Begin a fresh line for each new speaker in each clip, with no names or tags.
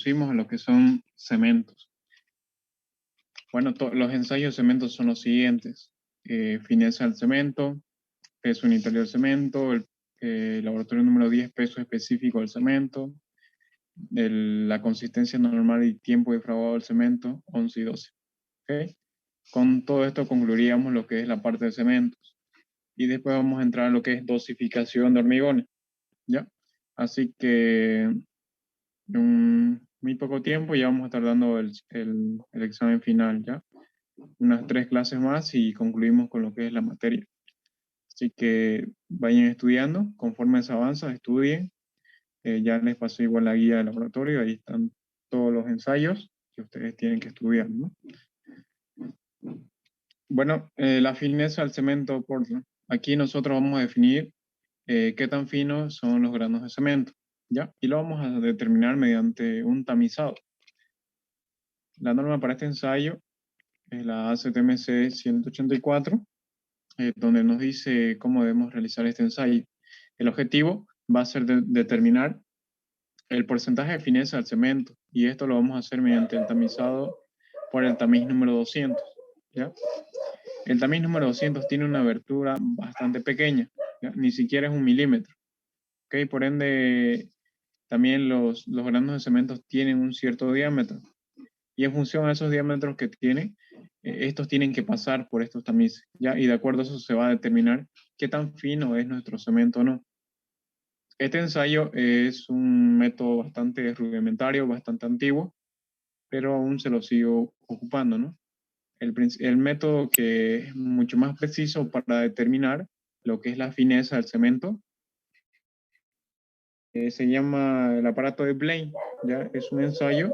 introducimos a lo que son cementos. Bueno, los ensayos de cementos son los siguientes. Fineza del cemento, peso unitario del cemento, el laboratorio número 10, peso específico del cemento, la consistencia normal y tiempo de fraguado del cemento, 11 y 12. ¿Okay? Con todo esto concluiríamos lo que es la parte de cementos. Y después vamos a entrar a lo que es dosificación de hormigones. ¿Ya? Así que en muy poco tiempo ya vamos a estar dando el examen final, ¿ya? Unas 3 clases más y concluimos con lo que es la materia. Así que vayan estudiando, conforme se avanza, estudien. Ya les pasé igual la guía del laboratorio, ahí están todos los ensayos que ustedes tienen que estudiar, ¿no? Bueno, la fineza del cemento Portland. Aquí nosotros vamos a definir qué tan finos son los granos de cemento, ¿ya? Y lo vamos a determinar mediante un tamizado. La norma para este ensayo es la ACTMC 184, donde nos dice cómo debemos realizar este ensayo. El objetivo va a ser determinar el porcentaje de fineza del cemento, y esto lo vamos a hacer mediante el tamizado por el tamiz número 200, ¿ya? El tamiz número 200 tiene una abertura bastante pequeña, ¿ya? Ni siquiera es 1 milímetro, ¿ok? Por ende, también los granos de cemento tienen un cierto diámetro, y en función a esos diámetros que tienen, estos tienen que pasar por estos tamices, ¿ya? Y de acuerdo a eso se va a determinar qué tan fino es nuestro cemento o no. Este ensayo es un método bastante rudimentario, bastante antiguo, pero aún se lo sigo ocupando, ¿no? El método que es mucho más preciso para determinar lo que es la fineza del cemento se llama el aparato de Blaine, ¿ya? Es un ensayo.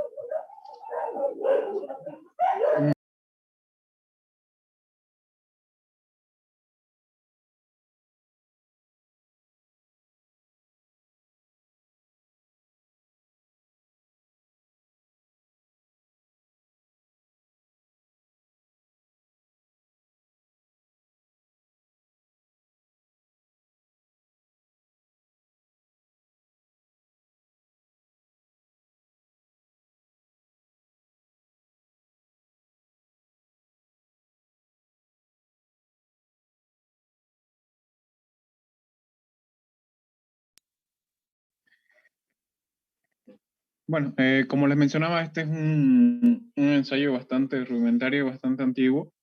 Bueno, como les mencionaba, este es un ensayo bastante rudimentario, bastante antiguo,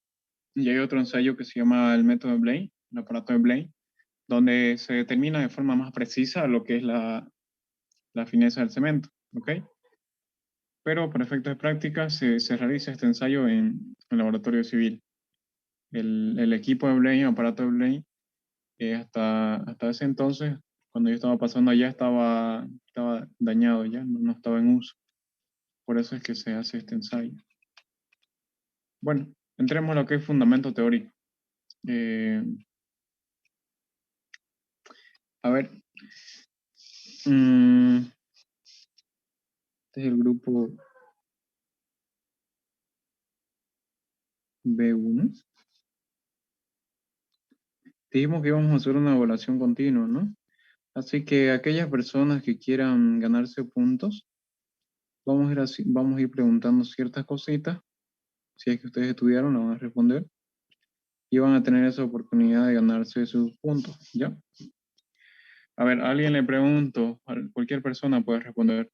y hay otro ensayo que se llama el método de Blaine, el aparato de Blaine, donde se determina de forma más precisa lo que es la fineza del cemento, ¿ok? Pero para efectos de práctica se realiza este ensayo en el laboratorio civil. El equipo de Blaine, el aparato de Blaine, hasta ese entonces, cuando yo estaba pasando allá, estaba dañado ya, no estaba en uso. Por eso es que se hace este ensayo. Bueno, entremos a lo que es fundamento teórico. A ver, este es el grupo B1. Dijimos que íbamos a hacer una evaluación continua, ¿no? Así que aquellas personas que quieran ganarse puntos, vamos a ir preguntando ciertas cositas. Si es que ustedes estudiaron, la van a responder. Y van a tener esa oportunidad de ganarse sus puntos, ¿ya? A ver, a alguien le pregunto, cualquier persona puede responder.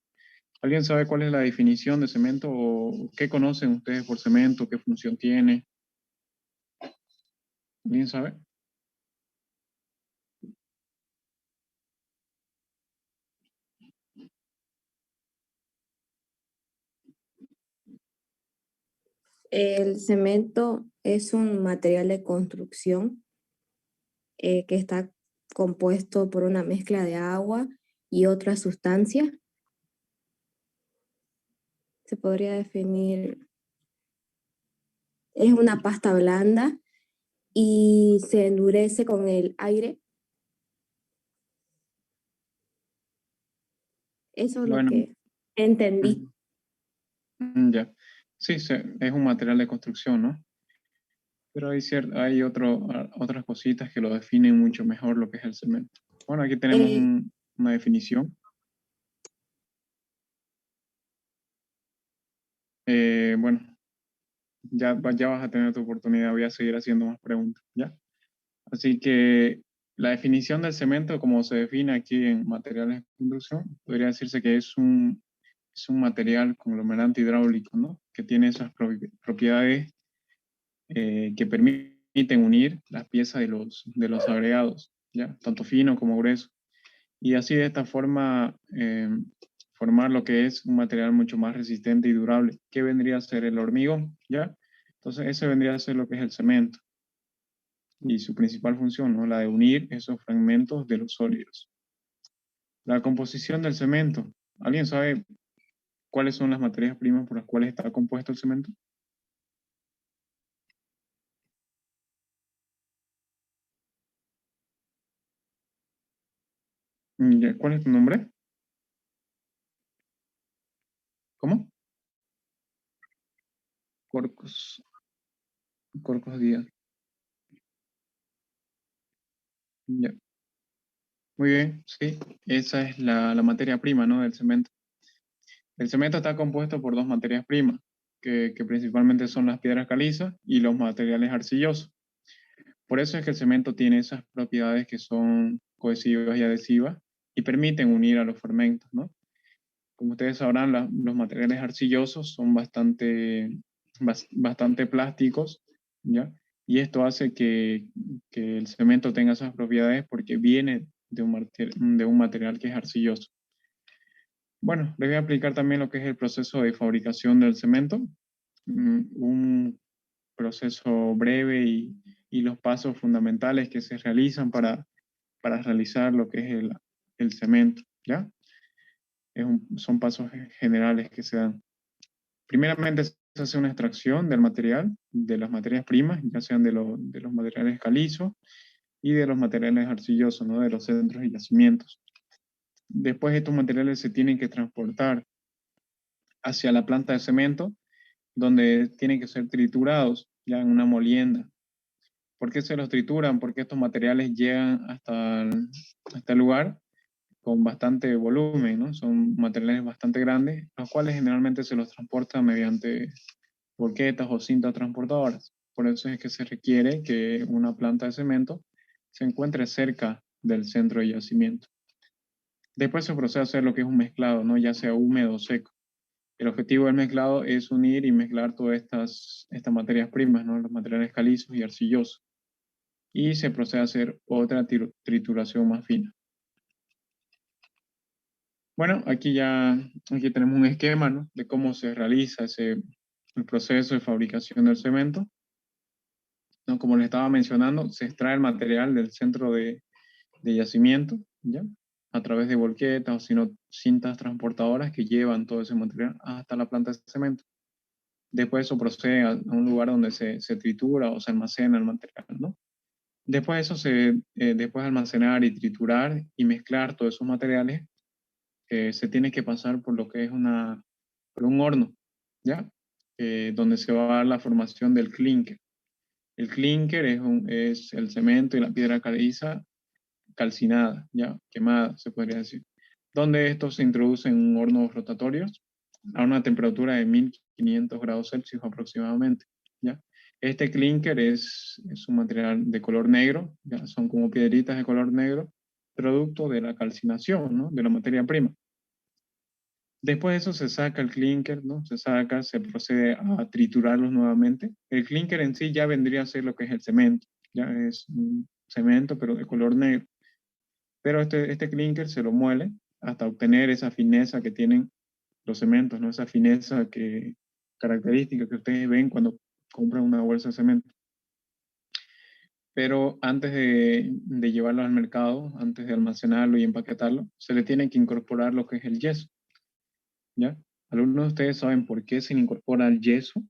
¿Alguien sabe cuál es la definición de cemento o qué conocen ustedes por cemento, qué función tiene? ¿Alguien sabe?
El cemento es un material de construcción que está compuesto por una mezcla de agua y otras sustancias. Se podría definir, es una pasta blanda y se endurece con el aire. Eso es lo
Bueno,
que entendí.
ya. Sí, es un material de construcción, ¿no? Pero hay otras cositas que lo definen mucho mejor lo que es el cemento. Bueno, aquí tenemos
Eh,
una definición. bueno, ya vas a tener tu oportunidad, voy a seguir haciendo más preguntas, ¿ya? Así que la definición del cemento, como se define aquí en materiales de construcción, podría decirse que es un material conglomerante hidráulico, ¿no? Que tiene esas propiedades que permiten unir las piezas de los agregados, ¿ya? Tanto fino como grueso. Y así de esta forma formar lo que es un material mucho más resistente y durable. ¿Qué vendría a ser el hormigón? ¿Ya? Entonces, ese vendría a ser lo que es el cemento y su principal función, ¿no? La de unir esos fragmentos de los sólidos. La composición del cemento. ¿Alguien sabe cuáles son las materias primas por las cuales está compuesto el cemento? Ya, ¿cuál es tu nombre? ¿Cómo? Corcos. Corcos Díaz. Ya. Muy bien, sí. Esa es la materia prima, ¿no? Del cemento. El cemento está compuesto por dos materias primas, que principalmente son las piedras calizas y los materiales arcillosos. Por eso es que el cemento tiene esas propiedades que son cohesivas y adhesivas y permiten unir a los fragmentos, ¿no? Como ustedes sabrán, los materiales arcillosos son bastante plásticos, ¿ya? Y esto hace que el cemento tenga esas propiedades porque viene de un material que es arcilloso. Bueno, les voy a explicar también lo que es el proceso de fabricación del cemento, un proceso breve y los pasos fundamentales que se realizan para realizar lo que es el cemento, ¿ya? Son pasos generales que se dan. Primeramente se hace una extracción del material, de las materias primas, ya sean de los materiales calizos y de los materiales arcillosos, ¿no? De los centros y yacimientos. Después estos materiales se tienen que transportar hacia la planta de cemento, donde tienen que ser triturados ya en una molienda. ¿Por qué se los trituran? Porque estos materiales llegan hasta el lugar con bastante volumen, ¿no? Son materiales bastante grandes, los cuales generalmente se los transporta mediante volquetas o cintas transportadoras. Por eso es que se requiere que una planta de cemento se encuentre cerca del centro de yacimiento. Después se procede a hacer lo que es un mezclado, ¿no? Ya sea húmedo o seco. El objetivo del mezclado es unir y mezclar todas estas materias primas, ¿no? Los materiales calizos y arcillosos. Y se procede a hacer otra trituración más fina. Bueno, aquí tenemos un esquema, ¿no? De cómo se realiza el proceso de fabricación del cemento, ¿no? Como les estaba mencionando, se extrae el material del centro de yacimiento, ¿ya? A través de volquetas o sino cintas transportadoras que llevan todo ese material hasta la planta de cemento. Después eso procede a un lugar donde se tritura o se almacena el material, ¿no? Después de eso, después de almacenar y triturar y mezclar todos esos materiales, se tiene que pasar por lo que es por un horno, ¿ya? Donde se va a dar la formación del clinker. El clinker es el cemento y la piedra caliza calcinada, ¿ya? Quemada, se podría decir. Donde estos se introducen en hornos rotatorios a una temperatura de 1500 grados Celsius aproximadamente, ¿ya? Este clinker es un material de color negro, ¿ya? Son como piedritas de color negro, producto de la calcinación, ¿no? De la materia prima. Después de eso se saca el clinker, ¿no? Se procede a triturarlos nuevamente. El clinker en sí ya vendría a ser lo que es el cemento, ya es un cemento pero de color negro. Pero este clinker se lo muele hasta obtener esa fineza que tienen los cementos, ¿no? Esa fineza característica que ustedes ven cuando compran una bolsa de cemento. Pero antes de llevarlo al mercado, antes de almacenarlo y empaquetarlo, se le tiene que incorporar lo que es el yeso, ¿ya? ¿Algunos de ustedes saben por qué se le incorpora el yeso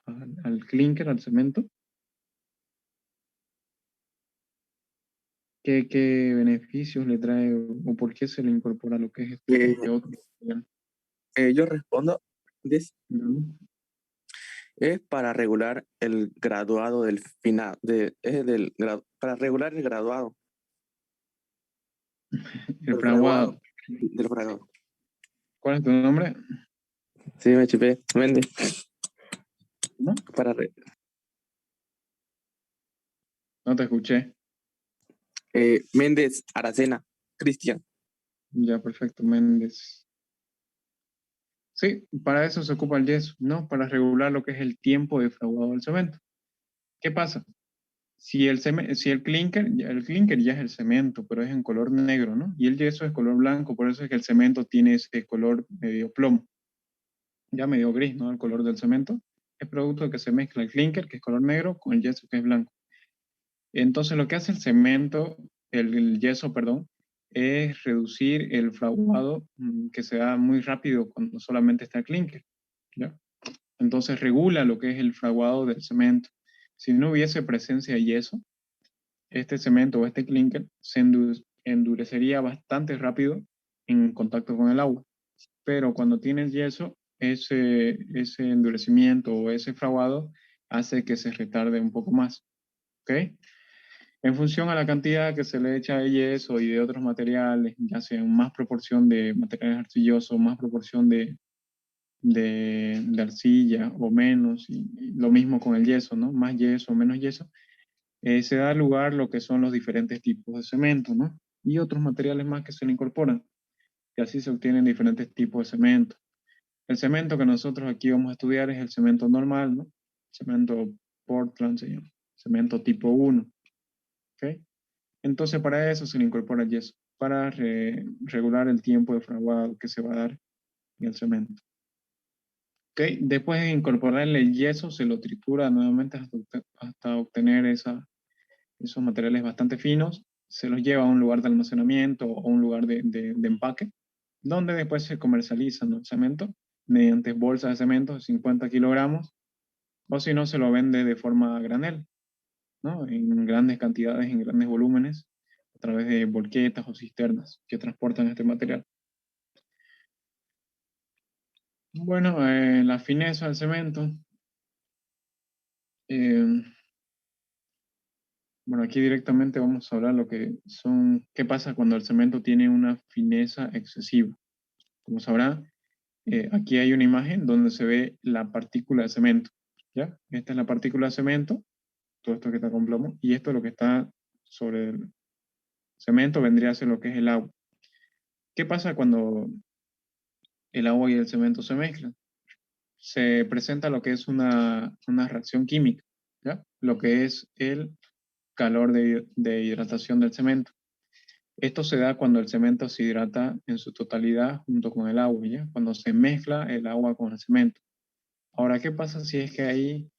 al clinker, al cemento? ¿Qué beneficios le trae o por qué se le incorpora lo que es
Eh,
este otro material?
yo respondo,
¿No?
es para regular el graduado del final, para regular el graduado
El fraguado.
del fraguado.
¿Cuál es tu nombre?
Sí, me chipé, vende. para re-
No te escuché.
Méndez, Aracena, Cristian.
Ya, perfecto, Méndez. Sí, para eso se ocupa el yeso, ¿no? Para regular lo que es el tiempo de fraguado del cemento. ¿Qué pasa? Si el clinker, el clinker ya es el cemento, pero es en color negro, ¿no? Y el yeso es color blanco, por eso es que el cemento tiene ese color medio plomo, ya medio gris, ¿no? El color del cemento es producto de que se mezcla el clinker, que es color negro, con el yeso, que es blanco. Entonces, lo que hace el cemento, el yeso, perdón, es reducir el fraguado que se da muy rápido cuando solamente está el clinker, ¿ya? Entonces, regula lo que es el fraguado del cemento. Si no hubiese presencia de yeso, este cemento o este clinker se endurecería bastante rápido en contacto con el agua. Pero cuando tienes yeso, ese endurecimiento o ese fraguado hace que se retarde un poco más. ¿Ok? En función a la cantidad que se le echa de yeso y de otros materiales, ya sea más proporción de materiales arcillosos, más proporción de arcilla o menos, y lo mismo con el yeso, ¿no? Más yeso o menos yeso, se da lugar lo que son los diferentes tipos de cemento, ¿no? Y otros materiales más que se le incorporan, y así se obtienen diferentes tipos de cemento. El cemento que nosotros aquí vamos a estudiar es el cemento normal, ¿no? Cemento Portland se llama, cemento tipo 1, ¿ok? Entonces para eso se le incorpora el yeso, para regular el tiempo de fraguado que se va a dar en el cemento. ¿Ok? Después de incorporarle el yeso, se lo tritura nuevamente hasta obtener esos materiales bastante finos, se los lleva a un lugar de almacenamiento o un lugar de empaque, donde después se comercializan, ¿no? El cemento mediante bolsas de cemento de 50 kilogramos, o si no, se lo vende de forma a granel, ¿no? En grandes cantidades, en grandes volúmenes, a través de volquetas o cisternas que transportan este material. Bueno, la fineza del cemento. eh, bueno, aquí directamente vamos a hablar lo que son, qué pasa cuando el cemento tiene una fineza excesiva. Como sabrán, aquí hay una imagen donde se ve la partícula de cemento, ¿ya? Esta es la partícula de cemento, todo esto que está con plomo, y esto es lo que está sobre el cemento vendría a ser lo que es el agua. ¿Qué pasa cuando el agua y el cemento se mezclan? Se presenta lo que es una reacción química, ¿ya? Lo que es el calor de hidratación del cemento. Esto se da cuando el cemento se hidrata en su totalidad junto con el agua, ¿ya? Cuando se mezcla el agua con el cemento. Ahora, ¿qué pasa si es que hay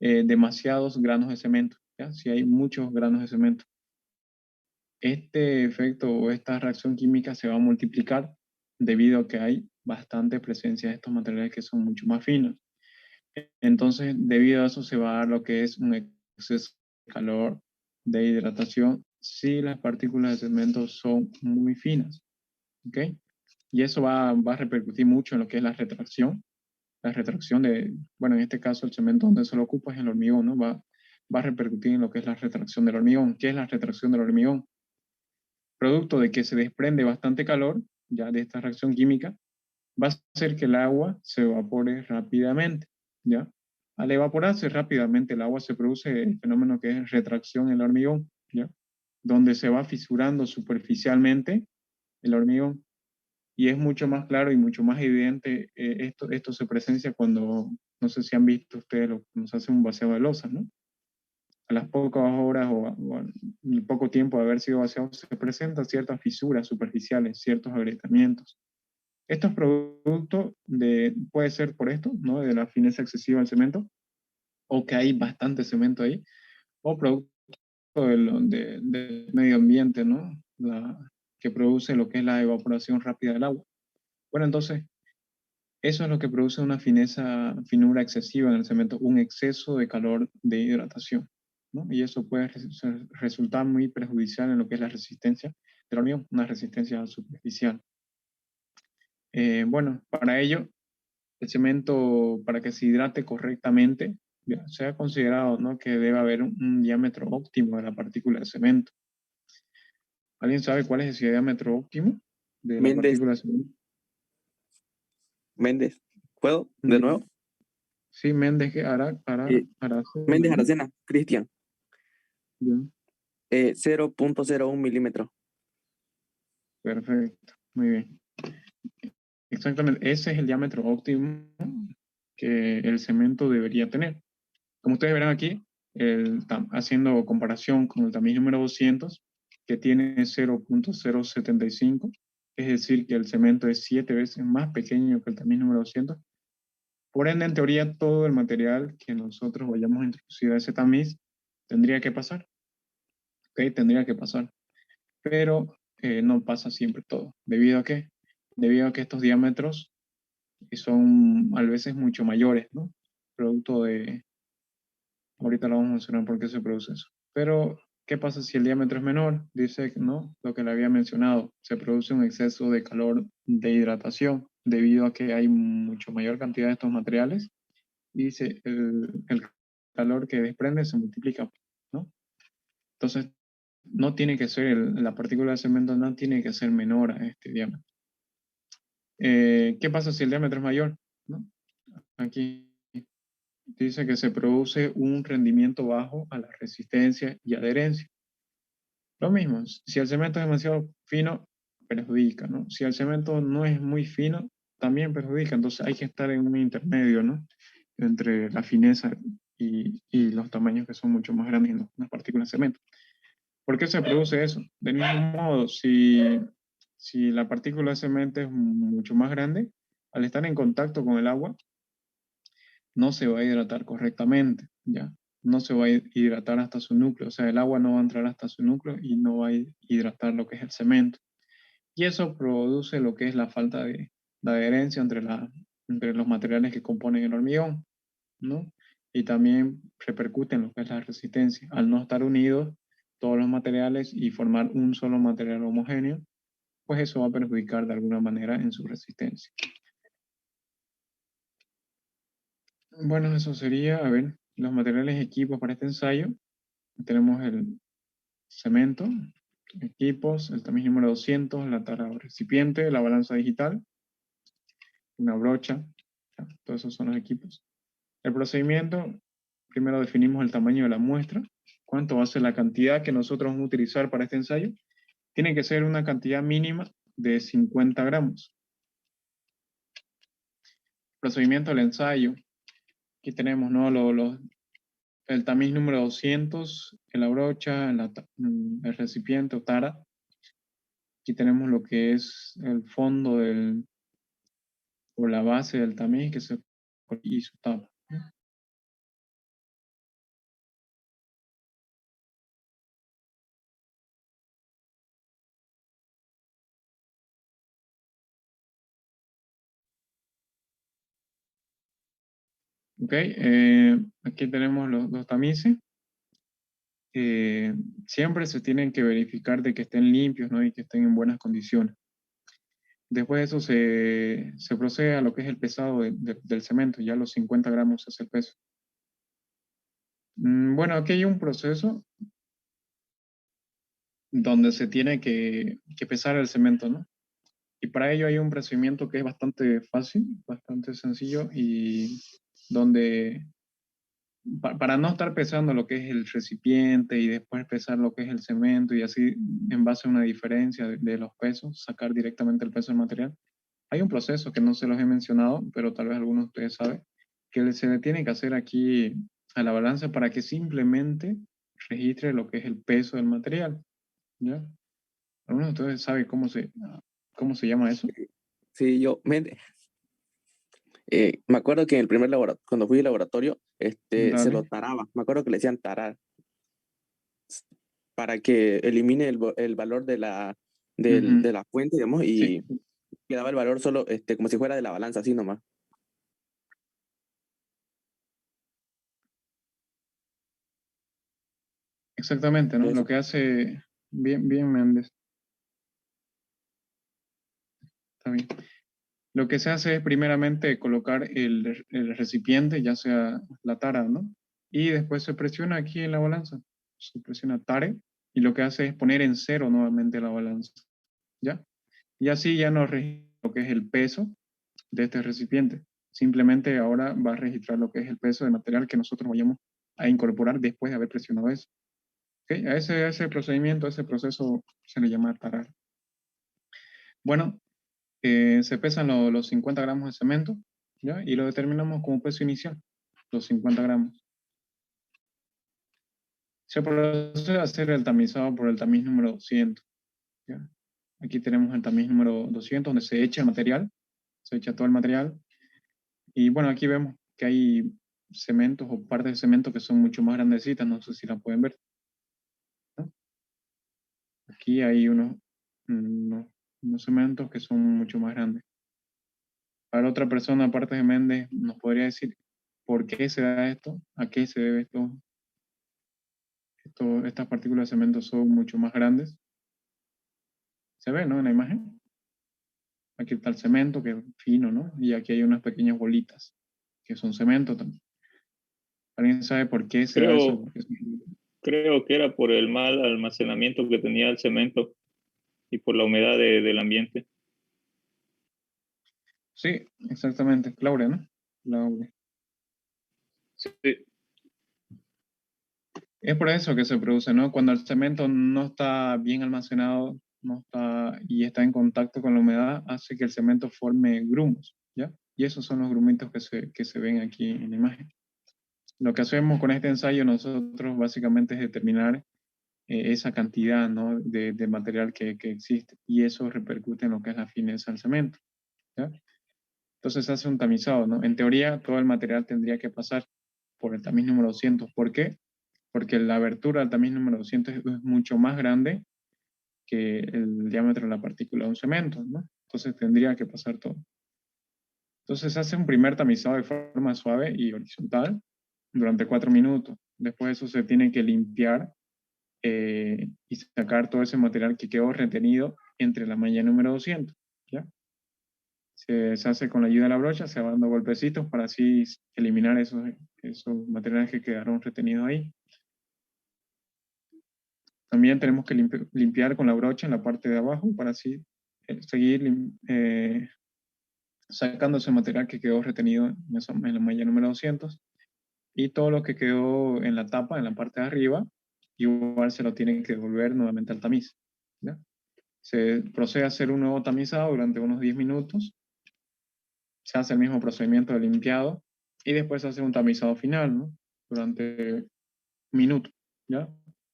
demasiados granos de cemento? ¿Ya? Si hay muchos granos de cemento. Este efecto o esta reacción química se va a multiplicar debido a que hay bastante presencia de estos materiales que son mucho más finos. Entonces, debido a eso se va a dar lo que es un exceso de calor de hidratación si las partículas de cemento son muy finas. ¿Ok? Y eso va a repercutir mucho en lo que es la retracción. La retracción de, bueno, en este caso el cemento donde se lo ocupa es el hormigón, ¿no? Va a repercutir en lo que es la retracción del hormigón. ¿Qué es la retracción del hormigón? Producto de que se desprende bastante calor, ya de esta reacción química, va a hacer que el agua se evapore rápidamente, ¿ya? Al evaporarse rápidamente el agua se produce el fenómeno que es retracción en el hormigón, ¿ya? Donde se va fisurando superficialmente el hormigón. Y es mucho más claro y mucho más evidente esto se presencia cuando, no sé si han visto ustedes lo que nos hace un vaciado de losa, ¿no? A las pocas horas o al poco tiempo de haber sido vaciado se presentan ciertas fisuras superficiales, ciertos agrietamientos. Esto es producto de, puede ser por esto, ¿no? De la fineza excesiva del cemento, o que hay bastante cemento ahí, o producto del medio ambiente, ¿no? Que produce lo que es la evaporación rápida del agua. Bueno, entonces, eso es lo que produce una finura excesiva en el cemento, un exceso de calor de hidratación, ¿no? Y eso puede resultar muy perjudicial en lo que es la resistencia del hormigón, una resistencia superficial. Bueno, para ello, el cemento, para que se hidrate correctamente, ya, se ha considerado, ¿no? Que debe haber un diámetro óptimo de la partícula de cemento. ¿Alguien sabe cuál es ese diámetro óptimo de la
Méndez,
partícula de cemento?
Méndez. ¿Puedo? ¿De nuevo?
Sí, Méndez
Eh, Méndez
Aracena, ¿no?
Aracena, Cristian,
Ya,
0.01 milímetros.
perfecto, muy bien. Exactamente, ese es el diámetro óptimo que el cemento debería tener. Como ustedes verán aquí, haciendo comparación con el tamiz número 200, que tiene 0.075, es decir, que el cemento es 7 veces más pequeño que el tamiz número 200. Por ende, en teoría, todo el material que nosotros vayamos a introducir a ese tamiz tendría que pasar, ¿ok? Tendría que pasar. Pero no pasa siempre todo. ¿Debido a qué? Debido a que estos diámetros son a veces mucho mayores, ¿no? Producto de, ahorita lo vamos a mencionar por qué se produce eso. Pero, ¿qué pasa si el diámetro es menor? Dice, ¿no? Lo que le había mencionado, se produce un exceso de calor de hidratación debido a que hay mucho mayor cantidad de estos materiales y el calor que desprende se multiplica, ¿no? Entonces, no tiene que ser, la partícula de cemento no tiene que ser menor a este diámetro. ¿Qué pasa si el diámetro es mayor? ¿No? Aquí dice que se produce un rendimiento bajo a la resistencia y adherencia. Lo mismo, si el cemento es demasiado fino, perjudica, ¿no? Si el cemento no es muy fino, también perjudica. Entonces hay que estar en un intermedio, ¿no? Entre la fineza y los tamaños que son mucho más grandes en las partículas de cemento. ¿Por qué se produce eso? Del mismo modo, si la partícula de cemento es mucho más grande, al estar en contacto con el agua, no se va a hidratar correctamente, ¿ya? No se va a hidratar hasta su núcleo, o sea, el agua no va a entrar hasta su núcleo y no va a hidratar lo que es el cemento. Y eso produce lo que es la falta de adherencia entre los materiales que componen el hormigón, ¿no? Y también repercute en lo que es la resistencia. Al no estar unidos todos los materiales y formar un solo material homogéneo, pues eso va a perjudicar de alguna manera en su resistencia. Bueno, eso sería, a ver, los materiales y equipos para este ensayo. Tenemos el cemento, equipos, el tamiz número 200, la tara o recipiente, la balanza digital, una brocha, ya, todos esos son los equipos. El procedimiento, primero definimos el tamaño de la muestra, cuánto va a ser la cantidad que nosotros vamos a utilizar para este ensayo. Tiene que ser una cantidad mínima de 50 gramos. Procedimiento del ensayo, aquí tenemos, ¿no? El tamiz número 200, la brocha, el recipiente o tara. Aquí tenemos lo que es el fondo o la base del tamiz y su tapa. Ok, aquí tenemos los tamices. Siempre se tienen que verificar de que estén limpios, ¿no? Y que estén en buenas condiciones. Después de eso se procede a lo que es el pesado del cemento, ya los 50 gramos es el peso. Bueno, aquí hay un proceso donde se tiene que pesar el cemento, ¿no? Y para ello hay un procedimiento que es bastante fácil, bastante sencillo y donde para no estar pesando lo que es el recipiente y después pesar lo que es el cemento y así en base a una diferencia de los pesos, sacar directamente el peso del material, hay un proceso que no se los he mencionado, pero tal vez algunos de ustedes saben, que se le tiene que hacer aquí a la balanza para que simplemente registre lo que es el peso del material, ¿ya? ¿Algunos de ustedes saben cómo se llama eso?
Sí, me acuerdo que en el primer laboratorio, cuando fui al laboratorio, se
Dale.
lo taraba. Me acuerdo que le decían tarar para que elimine el valor
Ujú.
de la fuente, digamos,
Sí,
y quedaba el valor solo como si fuera de la balanza, así nomás.
exactamente, ¿no? Lo
Eso.
que hace, bien Méndez, está bien. Lo que se hace es primeramente colocar el recipiente, ya sea la tara, ¿no? Y después se presiona aquí en la balanza. Se presiona tare y lo que hace es poner en cero nuevamente la balanza, ¿ya? Y así ya nos registra lo que es el peso de este recipiente. Simplemente ahora va a registrar lo que es el peso del material que nosotros vayamos a incorporar después de haber presionado eso. ¿Okay? A ese procedimiento, a ese proceso se le llama tarar. Bueno, se pesan los 50 gramos de cemento, ¿ya? Y lo determinamos como peso inicial, los 50 gramos. Se procede a hacer el tamizado por el tamiz número 200. ¿Ya? Aquí tenemos el tamiz número 200, donde se echa el material, se echa todo el material. Y bueno, aquí vemos que hay cementos o partes de cemento que son mucho más grandecitas, no sé si la pueden ver, ¿no? Aquí hay unos cementos que son mucho más grandes. Para otra persona, aparte de Méndez, nos podría decir por qué se da esto, a qué se debe estas partículas de cemento son mucho más grandes. Se ve, ¿no? En la imagen. Aquí está el cemento, que es fino, ¿no? Y aquí hay unas pequeñas bolitas, que son cemento también. ¿Alguien sabe por qué se da eso?
Creo que era por el mal almacenamiento que tenía el cemento y por la humedad del ambiente.
Sí, exactamente. Claudia, ¿no? Claudia.
Sí.
Es por eso que se produce, ¿no? Cuando el cemento no está bien almacenado, y está en contacto con la humedad, hace que el cemento forme grumos, ¿ya? Y esos son los grumitos que se ven aquí en la imagen. Lo que hacemos con este ensayo nosotros básicamente es determinar esa cantidad, ¿no? de material que existe, y eso repercute en lo que es la fineza del cemento, ¿ya? Entonces se hace un tamizado, ¿no? En teoría todo el material tendría que pasar por el tamiz número 200. ¿Por qué? Porque la abertura del tamiz número 200 es mucho más grande que el diámetro de la partícula de un cemento, ¿no? Entonces tendría que pasar todo. Entonces se hace un primer tamizado de forma suave y horizontal durante 4 minutos. Después de eso se tiene que limpiar y sacar todo ese material que quedó retenido entre la malla número 200, ¿ya? Se hace con la ayuda de la brocha, se va dando golpecitos para así eliminar esos materiales que quedaron retenidos ahí. También tenemos que limpiar con la brocha en la parte de abajo para así seguir sacando ese material que quedó retenido en la malla número 200. Y todo lo que quedó en la tapa, en la parte de arriba, igual se lo tienen que devolver nuevamente al tamiz, ¿ya? Se procede a hacer un nuevo tamizado durante unos 10 minutos. Se hace el mismo procedimiento de limpiado y después se hace un tamizado final, ¿no? Durante un minuto, ¿ya?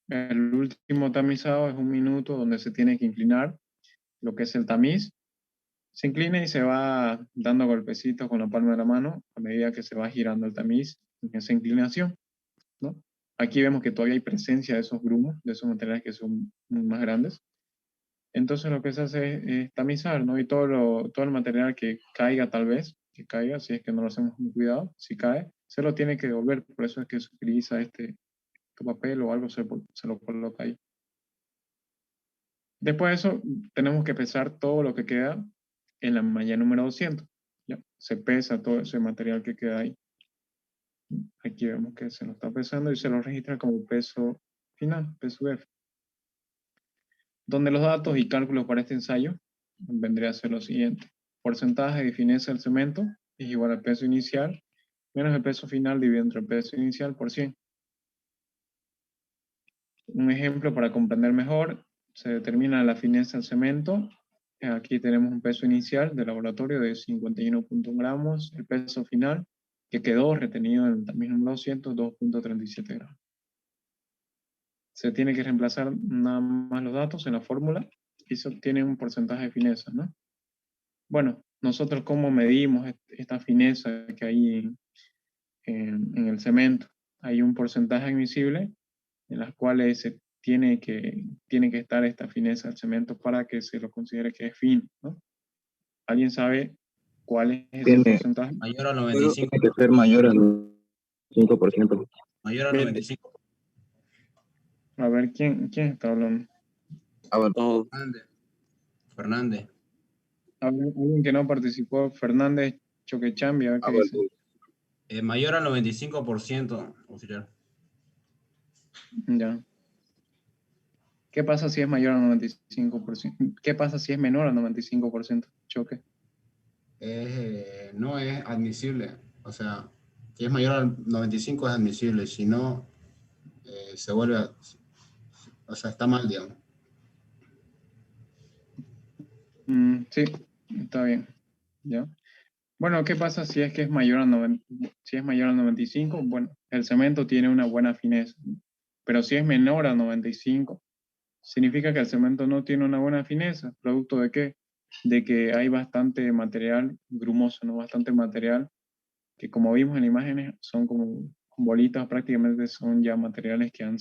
El último tamizado es un minuto donde se tiene que inclinar lo que es el tamiz. Se inclina y se va dando golpecitos con la palma de la mano a medida que se va girando el tamiz en esa inclinación, ¿no? Aquí vemos que todavía hay presencia de esos grumos, de esos materiales que son más grandes. Entonces lo que se hace es tamizar, ¿no? Y todo el material que caiga tal vez, que caiga, si es que no lo hacemos con cuidado, si cae, se lo tiene que devolver. Por eso es que se utiliza este papel o algo, se lo coloca ahí. Después de eso, tenemos que pesar todo lo que queda en la malla número 200. ¿Ya? Se pesa todo ese material que queda ahí. Aquí vemos que se lo está pesando y se lo registra como peso final, peso F. Donde los datos y cálculos para este ensayo vendría a ser lo siguiente. Porcentaje de fineza del cemento es igual al peso inicial menos el peso final dividido entre el peso inicial por 100. Un ejemplo para comprender mejor, se determina la fineza del cemento. Aquí tenemos un peso inicial de laboratorio de 51.1 gramos, el peso final que quedó retenido en el tamiz número 200, 2.37 gramos. Se tiene que reemplazar nada más los datos en la fórmula y se obtiene un porcentaje de fineza, ¿no? Bueno, nosotros cómo medimos esta fineza que hay en el cemento. Hay un porcentaje admisible en las cuales se tiene que estar esta fineza del cemento para que se lo considere que es fino, ¿no? ¿Alguien sabe cuál es ese porcentaje?
Mayor al
Tiene
95.
que ser mayor al 5%.
Mayor al 95.
A ver, ¿quién está hablando?
Todo.
Fernández.
Alguien que no participó, Fernández Choquechambi, a ver qué dice.
Mayor al 95%, oficial.
Ya. ¿Qué pasa si es mayor al 95%? ¿Qué pasa si es menor al 95%? Choque.
no es admisible. O sea, si es mayor al 95 es admisible, si no, se vuelve, o sea, está mal, digamos.
Sí, está bien. ¿Ya? Bueno, ¿qué pasa si es que es mayor al 90, si es mayor al 95? Bueno, el cemento tiene una buena fineza, ¿no? Pero si es menor al 95, significa que el cemento no tiene una buena fineza. ¿Producto de qué? De que hay bastante material grumoso, ¿no? Bastante material que, como vimos en las imágenes, son como bolitas, prácticamente son ya materiales que han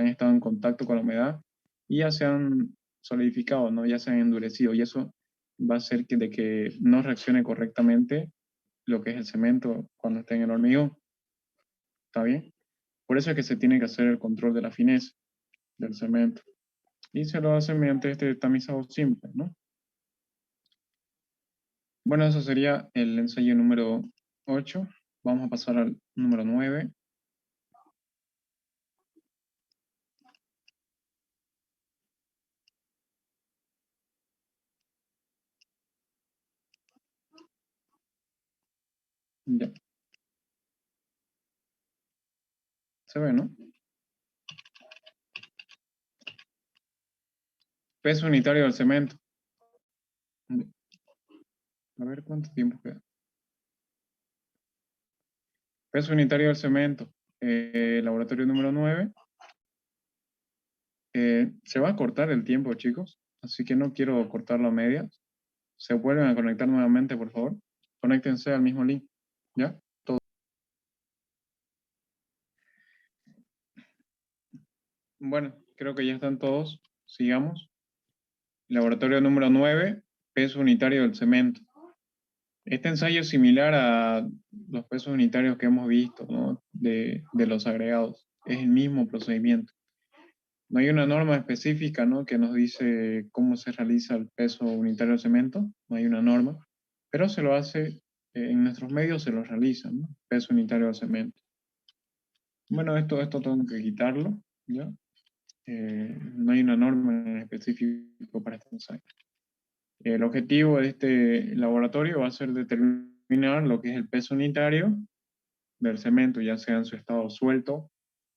estado en contacto con la humedad y ya se han solidificado, ¿no? Ya se han endurecido, y eso va a hacer de que no reaccione correctamente lo que es el cemento cuando está en el hormigón. ¿Está bien? Por eso es que se tiene que hacer el control de la fineza del cemento. Y se lo hace mediante este tamizado simple, ¿no? Bueno, eso sería el ensayo número 8. Vamos a pasar al número 9. Ya. Se ve, ¿no? Peso unitario del cemento. A ver cuánto tiempo queda. Peso unitario del cemento. Laboratorio número 9. Se va a cortar el tiempo, chicos. Así que no quiero cortarlo a medias. Se vuelven a conectar nuevamente, por favor. Conéctense al mismo link. ¿Ya? Todo. Bueno, creo que ya están todos. Sigamos. Laboratorio número 9. Peso unitario del cemento. Este ensayo es similar a los pesos unitarios que hemos visto, ¿no? de los agregados. Es el mismo procedimiento. No hay una norma específica, ¿no? que nos dice cómo se realiza el peso unitario del cemento. No hay una norma. Pero se lo hace, en nuestros medios se lo realiza, ¿no? Peso unitario del cemento. Bueno, esto tengo que quitarlo, ¿ya? No hay una norma en específico para este ensayo. El objetivo de este laboratorio va a ser determinar lo que es el peso unitario del cemento, ya sea en su estado suelto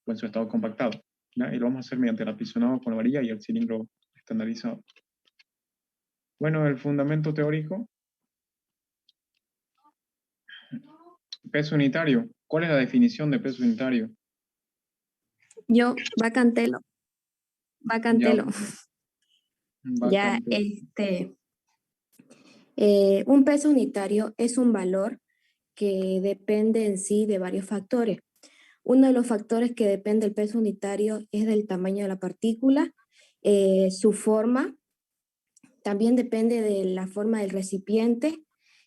o en su estado compactado, ¿ya? Y lo vamos a hacer mediante el apisonado con la varilla y el cilindro estandarizado. Bueno, el fundamento teórico. Peso unitario. ¿Cuál es la definición de peso unitario?
Yo, Bacantelo.
Ya,
Ya,
bastante.
un peso unitario es un valor que depende en sí de varios factores. Uno de los factores que depende del peso unitario es del tamaño de la partícula, su forma, también depende de la forma del recipiente,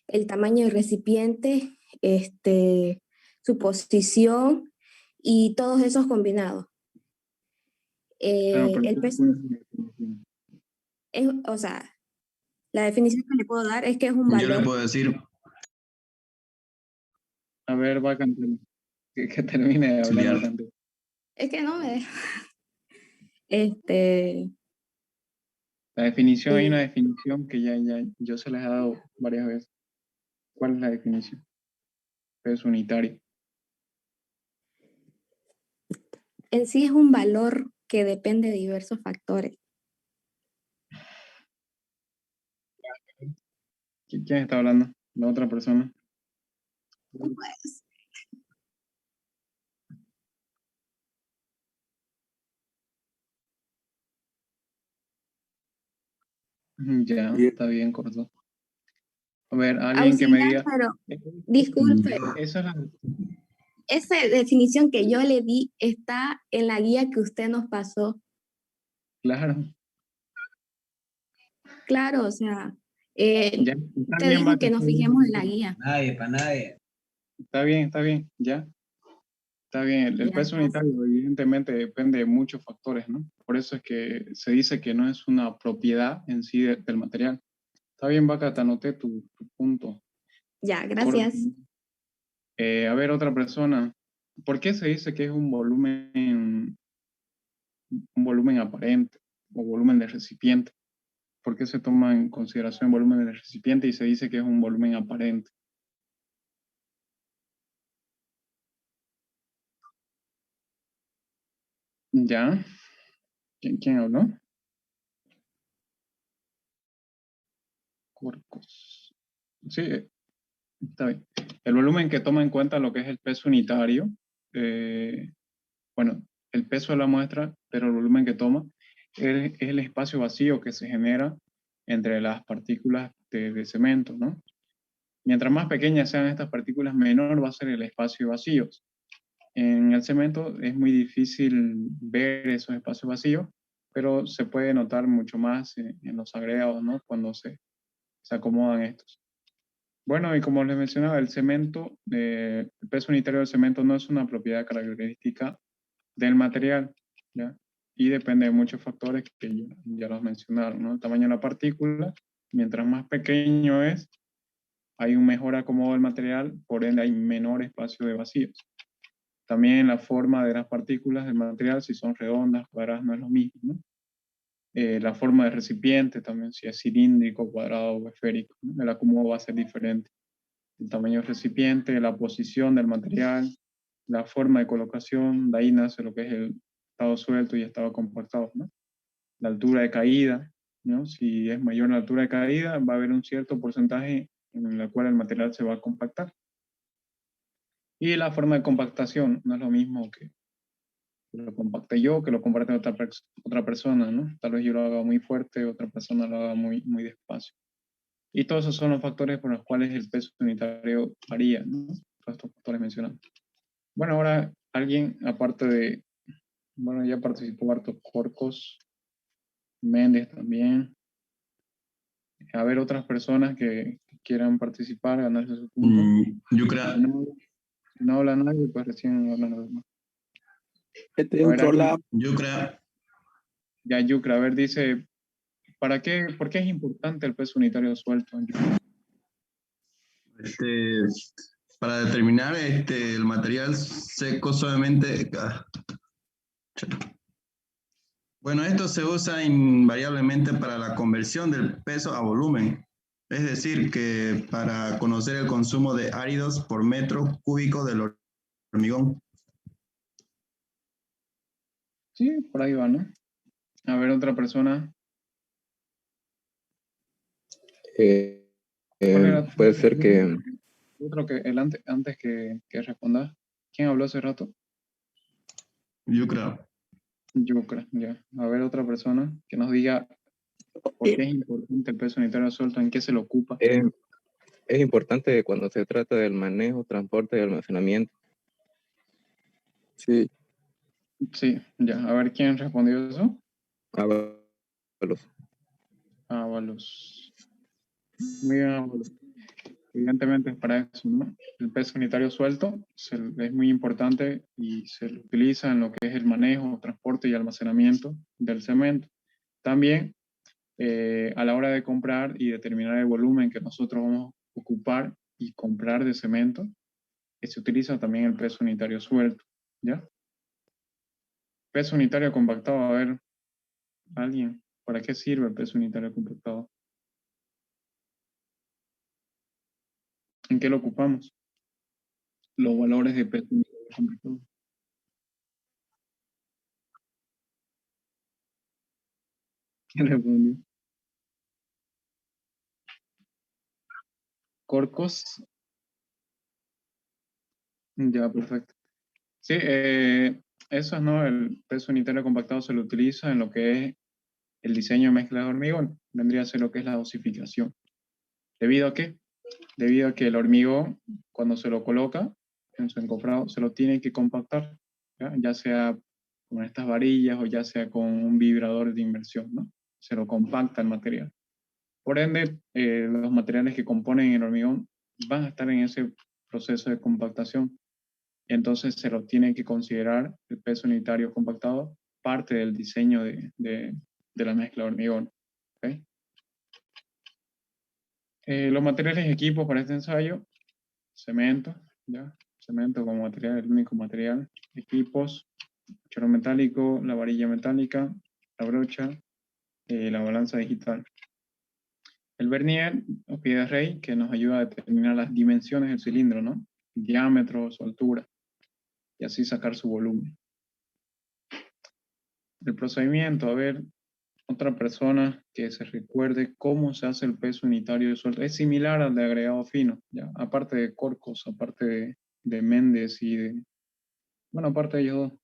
el tamaño del recipiente, su posición y todos esos combinados.
Claro, pero
El peso, o sea, la definición que le puedo dar es que es un
Yo le
valor.
puedo decir,
a ver, bastante. Que termine de hablar
auxiliar.
bastante.
Es que no me deja. Este,
La definición, hay una definición que ya yo se las he dado varias veces. ¿Cuál es la definición? Peso unitario.
en sí es un valor que depende de diversos factores.
¿Quién está hablando? ¿La otra persona?
Pues,
Ya,
Y
está bien, corto. A ver, alguien que me
auxiliar,
diga.
pero disculpe,
Esa es la.
esa definición que yo le di está en la guía que usted nos pasó.
Claro.
Claro, o sea,
Ya, está
usted
bien,
dijo
Vaca,
que
está
nos fijemos en
bien.
la guía.
Nadie, para nadie.
Está bien, ya. Está bien, el
Ya,
peso unitario evidentemente depende de muchos factores, ¿no? Por eso es que se dice que no es una propiedad en sí del material. Está bien, Vaca, te anoté tu punto.
ya,
Corto.
gracias.
A ver, otra persona. ¿Por qué se dice que es un volumen aparente o volumen de recipiente? ¿Por qué se toma en consideración el volumen del recipiente y se dice que es un volumen aparente? ¿Ya? ¿Quién habló? Corcos. Sí, está bien. El volumen que toma en cuenta lo que es el peso unitario, bueno, el peso de la muestra, pero el volumen que toma es el espacio vacío que se genera entre las partículas de cemento, ¿no? Mientras más pequeñas sean estas partículas, menor va a ser el espacio vacío. En el cemento es muy difícil ver esos espacios vacíos, pero se puede notar mucho más en los agregados, ¿no? Cuando se acomodan estos. Bueno, y como les mencionaba, el cemento, el peso unitario del cemento no es una propiedad característica del material, ¿ya? Y depende de muchos factores que ya los mencionaron, ¿no? El tamaño de la partícula, mientras más pequeño es, hay un mejor acomodo del material, por ende hay menor espacio de vacíos. También la forma de las partículas del material, si son redondas, cuadradas, no es lo mismo, ¿no? La forma del recipiente también, si es cilíndrico, cuadrado o esférico, ¿no? El acomodo va a ser diferente. El tamaño del recipiente, la posición del material, la forma de colocación, de ahí nace lo que es el estado suelto y estado compactado, ¿no? La altura de caída, ¿no? Si es mayor la altura de caída, va a haber un cierto porcentaje en el cual el material se va a compactar. Y la forma de compactación no es lo mismo que lo compacte yo, que lo comparte otra persona, ¿no? Tal vez yo lo haga muy fuerte, otra persona lo haga muy, muy despacio. Y todos esos son los factores por los cuales el peso unitario varía, ¿no? Todos estos factores mencionados. Bueno, ahora alguien, aparte de, bueno, ya participó Bartos Corcos, Méndez también. A ver, otras personas que quieran participar, ganarse su punto.
Yucra.
Si no habla nadie, pues recién hablan los demás.
A ver,
Yucra.
Ya, Yucra, a ver, dice, ¿por qué es importante el peso unitario suelto?
Para determinar el material seco suavemente. Bueno, esto se usa invariablemente para la conversión del peso a volumen. Es decir, que para conocer el consumo de áridos por metro cúbico del hormigón.
Sí, por ahí va, ¿no? A ver, otra persona.
Puede ser que
Otro que antes que responda. ¿Quién habló hace rato?
Yucra.
Yucra, ya. A ver, otra persona que nos diga por qué es importante el peso unitario suelto, en qué se lo ocupa.
es importante cuando se trata del manejo, transporte y almacenamiento.
Sí.
Sí, ya. A ver, ¿quién respondió eso?
Ábalos.
Ábalos. Muy bien, Ábalos. Evidentemente es para eso, ¿no? El peso unitario suelto es muy importante y se utiliza en lo que es el manejo, transporte y almacenamiento del cemento. También a la hora de comprar y determinar el volumen que nosotros vamos a ocupar y comprar de cemento, se utiliza también el peso unitario suelto, ¿ya? Peso unitario compactado, a ver, alguien, ¿para qué sirve el peso unitario compactado? ¿En qué lo ocupamos? Los valores de peso unitario compactado. ¿Quién respondió? Corcos. Ya, perfecto. Sí, eso no, el peso unitario compactado se lo utiliza en lo que es el diseño de mezcla de hormigón. Vendría a ser lo que es la dosificación. ¿Debido a qué? Debido a que el hormigón, cuando se lo coloca en su encofrado, se lo tiene que compactar, ya sea con estas varillas o ya sea con un vibrador de inmersión, ¿no? Se lo compacta el material. Por ende, los materiales que componen el hormigón van a estar en ese proceso de compactación. Entonces se lo tiene que considerar el peso unitario compactado parte del diseño de la mezcla de hormigón. ¿Okay? Los materiales y equipos para este ensayo, cemento, ¿ya? Cemento como material, el único material, equipos, chorro metálico, la varilla metálica, la brocha, la balanza digital. El vernier o pie de rey que nos ayuda a determinar las dimensiones del cilindro, ¿no? Diámetro, su altura, y así sacar su volumen. El procedimiento, a ver, otra persona que se recuerde cómo se hace el peso unitario de sueldo. Es similar al de agregado fino, ¿ya? Aparte de Corcos, aparte de Méndez y de... Bueno, aparte de ellos dos.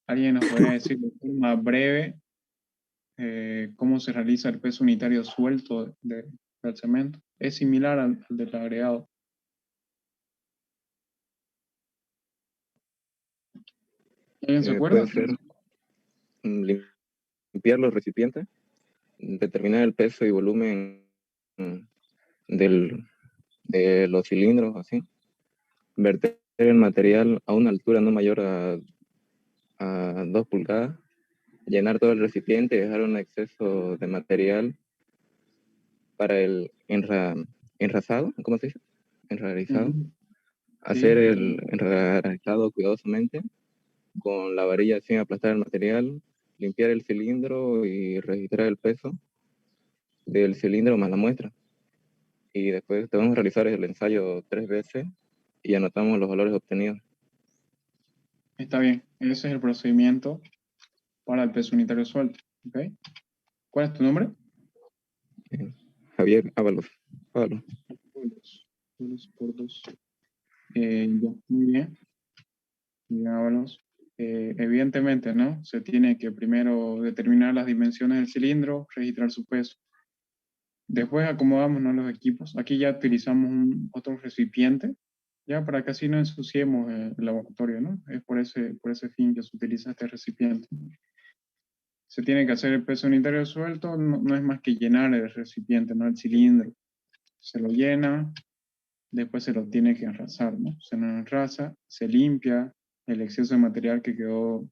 ¿Alguien nos podría decir de forma breve cómo se realiza el peso unitario suelto del cemento? Es similar al del agregado. ¿Alguien se acuerda?
Puede ser limpiar los recipientes, determinar el peso y volumen de los cilindros, así. Verter el material a una altura no mayor a 2 pulgadas, llenar todo el recipiente y dejar un exceso de material para el enrasado, ¿cómo se dice? Enraizado.
Ujú.
Hacer
Sí.
el enraizado cuidadosamente, con la varilla sin aplastar el material, limpiar el cilindro y registrar el peso del cilindro más la muestra. Y después debemos realizar el ensayo 3 veces y anotamos los valores obtenidos.
Está bien, ese es el procedimiento para el peso unitario suelto. ¿Ok? ¿Cuál es tu nombre?
Javier Ábalos. Ábalos.
Por dos. Ya, muy bien. Ábalos. Evidentemente, ¿no? Se tiene que primero determinar las dimensiones del cilindro, registrar su peso. Después acomodamos, ¿no?, los equipos. Aquí ya utilizamos otro recipiente, ya para que así no ensuciemos el laboratorio, ¿no? Es por ese fin que se utiliza este recipiente. Se tiene que hacer el peso unitario suelto, no es más que llenar el recipiente, ¿no? El cilindro. Se lo llena, después se lo tiene que enrasar, ¿no? Se lo enrasa, se limpia el exceso de material que quedó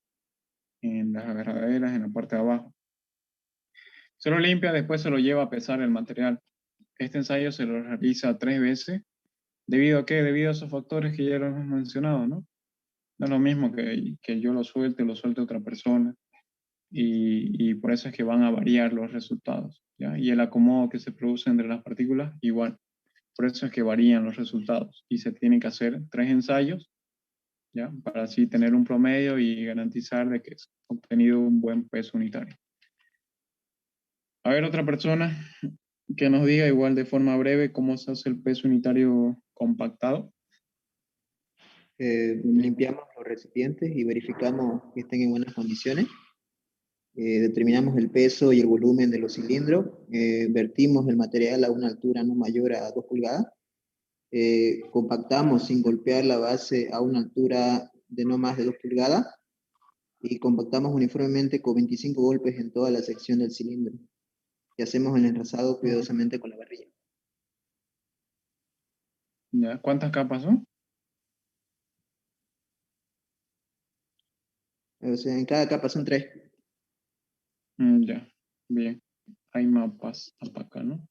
en las agarraderas, en la parte de abajo. Se lo limpia, después se lo lleva a pesar el material. Este ensayo se lo realiza 3 veces. ¿Debido a qué? Debido a esos factores que ya lo hemos mencionado, ¿no? No es lo mismo que yo lo suelte otra persona. Y por eso es que van a variar los resultados, ¿ya? Y el acomodo que se produce entre las partículas, igual. Por eso es que varían los resultados. Y se tienen que hacer 3 ensayos, ¿ya? Para así tener un promedio y garantizar de que se ha obtenido un buen peso unitario. A ver, otra persona que nos diga igual de forma breve cómo se hace el peso unitario compactado.
Limpiamos los recipientes y verificamos que estén en buenas condiciones. Determinamos el peso y el volumen de los cilindros. Vertimos el material a una altura no mayor a 2 pulgadas. Compactamos sin golpear la base a una altura de no más de 2 pulgadas. Y compactamos uniformemente con 25 golpes en toda la sección del cilindro. Y hacemos el enrasado cuidadosamente con la varilla.
¿Ya? ¿Cuántas capas son?
O sea, en cada capa son 3.
Ya, bien. Hay mapas acá, ¿no?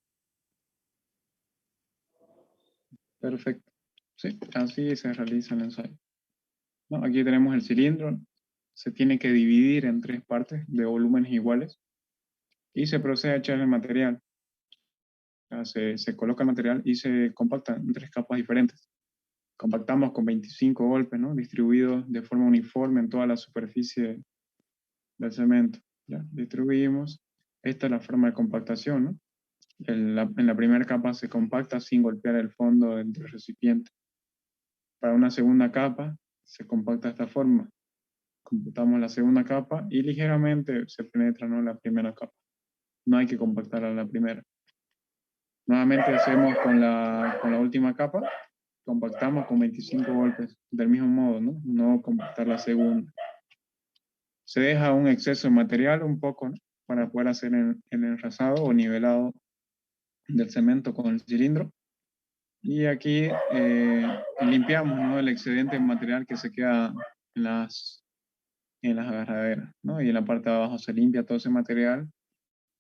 Perfecto. Sí, así se realiza el ensayo. ¿No? Aquí tenemos el cilindro. Se tiene que dividir en 3 partes de volúmenes iguales. Y se procede a echar el material. O sea, se coloca el material y se compacta en 3 capas diferentes. Compactamos con 25 golpes, ¿no? Distribuidos de forma uniforme en toda la superficie del cemento. ¿Ya? Distribuimos. Esta es la forma de compactación, ¿no? En la primera capa se compacta sin golpear el fondo del recipiente. Para una segunda capa se compacta de esta forma. Completamos la segunda capa y ligeramente se penetra, ¿no?, la primera capa. No hay que compactar a la primera. Nuevamente hacemos con la última capa, compactamos con 25 golpes, del mismo modo, ¿no? No compactar la segunda. Se deja un exceso de material un poco, ¿no?, para poder hacer el enrasado o nivelado del cemento con el cilindro. Y aquí limpiamos, ¿no?, el excedente de material que se queda en las agarraderas, ¿no? Y en la parte de abajo se limpia todo ese material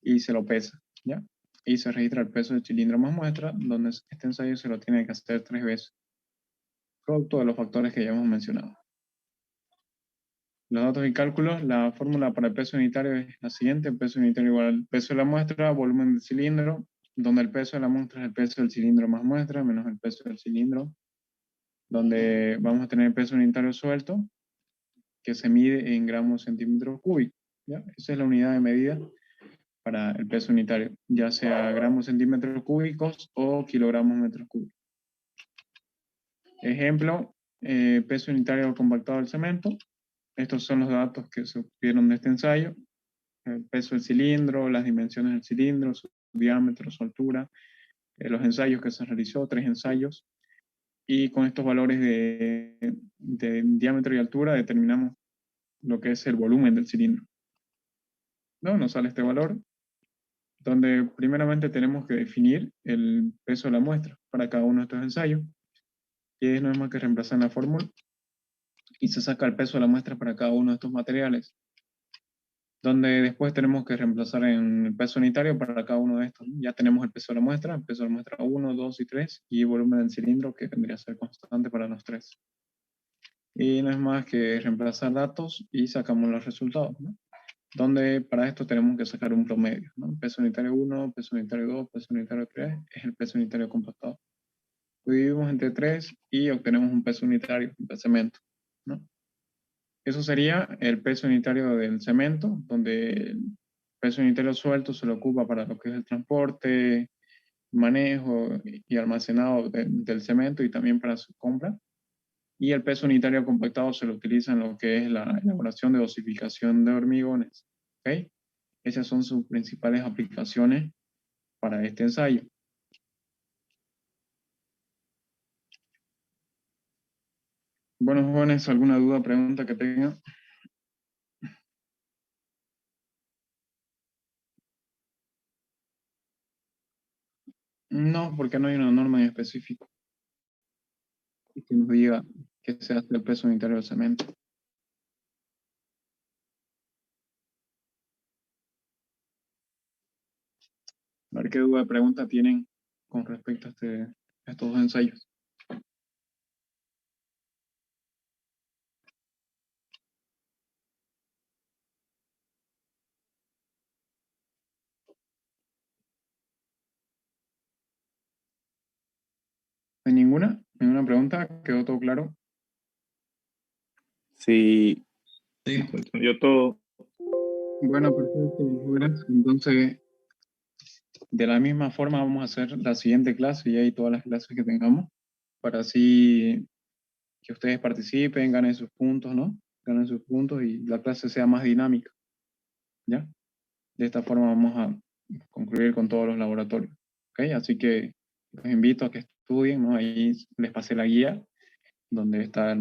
y se lo pesa, ¿ya? Y se registra el peso del cilindro más muestra, donde este ensayo se lo tiene que hacer 3 veces, producto de los factores que ya hemos mencionado. Los datos y cálculos, la fórmula para el peso unitario es la siguiente: el peso unitario igual al peso de la muestra, volumen del cilindro, donde el peso de la muestra es el peso del cilindro más muestra, menos el peso del cilindro, donde vamos a tener el peso unitario suelto, que se mide en gramos centímetros cúbicos, ¿ya? Esa es la unidad de medida para el peso unitario, ya sea gramos centímetros cúbicos o kilogramos metros cúbicos. Ejemplo, peso unitario compactado del cemento. Estos son los datos que se obtuvieron de este ensayo. El peso del cilindro, las dimensiones del cilindro, su diámetro, su altura, los ensayos que se realizó, 3 ensayos. Y con estos valores de diámetro y altura determinamos lo que es el volumen del cilindro. ¿No? Nos sale este valor, donde primeramente tenemos que definir el peso de la muestra para cada uno de estos ensayos. Y no es más que reemplazar en la fórmula y se saca el peso de la muestra para cada uno de estos materiales, donde después tenemos que reemplazar en el peso unitario para cada uno de estos. Ya tenemos el peso de la muestra 1, 2 y 3, y el volumen del cilindro, que tendría que ser constante para los 3. Y no es más que reemplazar datos y sacamos los resultados, ¿no? Donde para esto tenemos que sacar un promedio, ¿no? Peso unitario 1, peso unitario 2, peso unitario 3, es el peso unitario compactado. Lo dividimos entre 3 y obtenemos un peso unitario de cemento, ¿no? Eso sería el peso unitario del cemento, donde el peso unitario suelto se lo ocupa para lo que es el transporte, manejo y almacenado del cemento y también para su compra. Y el peso unitario compactado se lo utiliza en lo que es la elaboración de dosificación de hormigones. ¿Okay? Esas son sus principales aplicaciones para este ensayo. Bueno, jóvenes, ¿alguna duda, pregunta que tengan? No, porque no hay una norma en específico que nos diga que se hace el peso unitario del cemento. A ver qué duda de pregunta tienen con respecto a estos dos ensayos. ¿Hay ninguna? ¿Ninguna pregunta? ¿Quedó todo claro?
Sí,
Sí,
Yo todo.
Bueno, perfecto, jóvenes. Entonces, de la misma forma vamos a hacer la siguiente clase y ahí todas las clases que tengamos, para así que ustedes participen, ganen sus puntos, ¿no? Ganen sus puntos y la clase sea más dinámica, ¿ya? De esta forma vamos a concluir con todos los laboratorios, ¿ok? Así que los invito a que estudien, ¿no? Ahí les pasé la guía donde está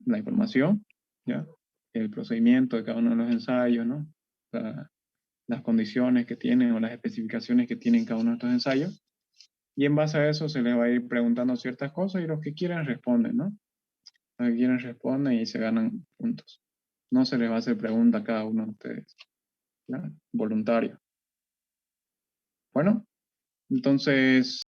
la información, ¿ya? El procedimiento de cada uno de los ensayos, ¿no? Las condiciones que tienen o las especificaciones que tienen cada uno de estos ensayos. Y en base a eso se les va a ir preguntando ciertas cosas y los que quieren responden, ¿no? Los que quieren responden y se ganan puntos. No se les va a hacer pregunta a cada uno de ustedes, ¿ya? Voluntario. Bueno, entonces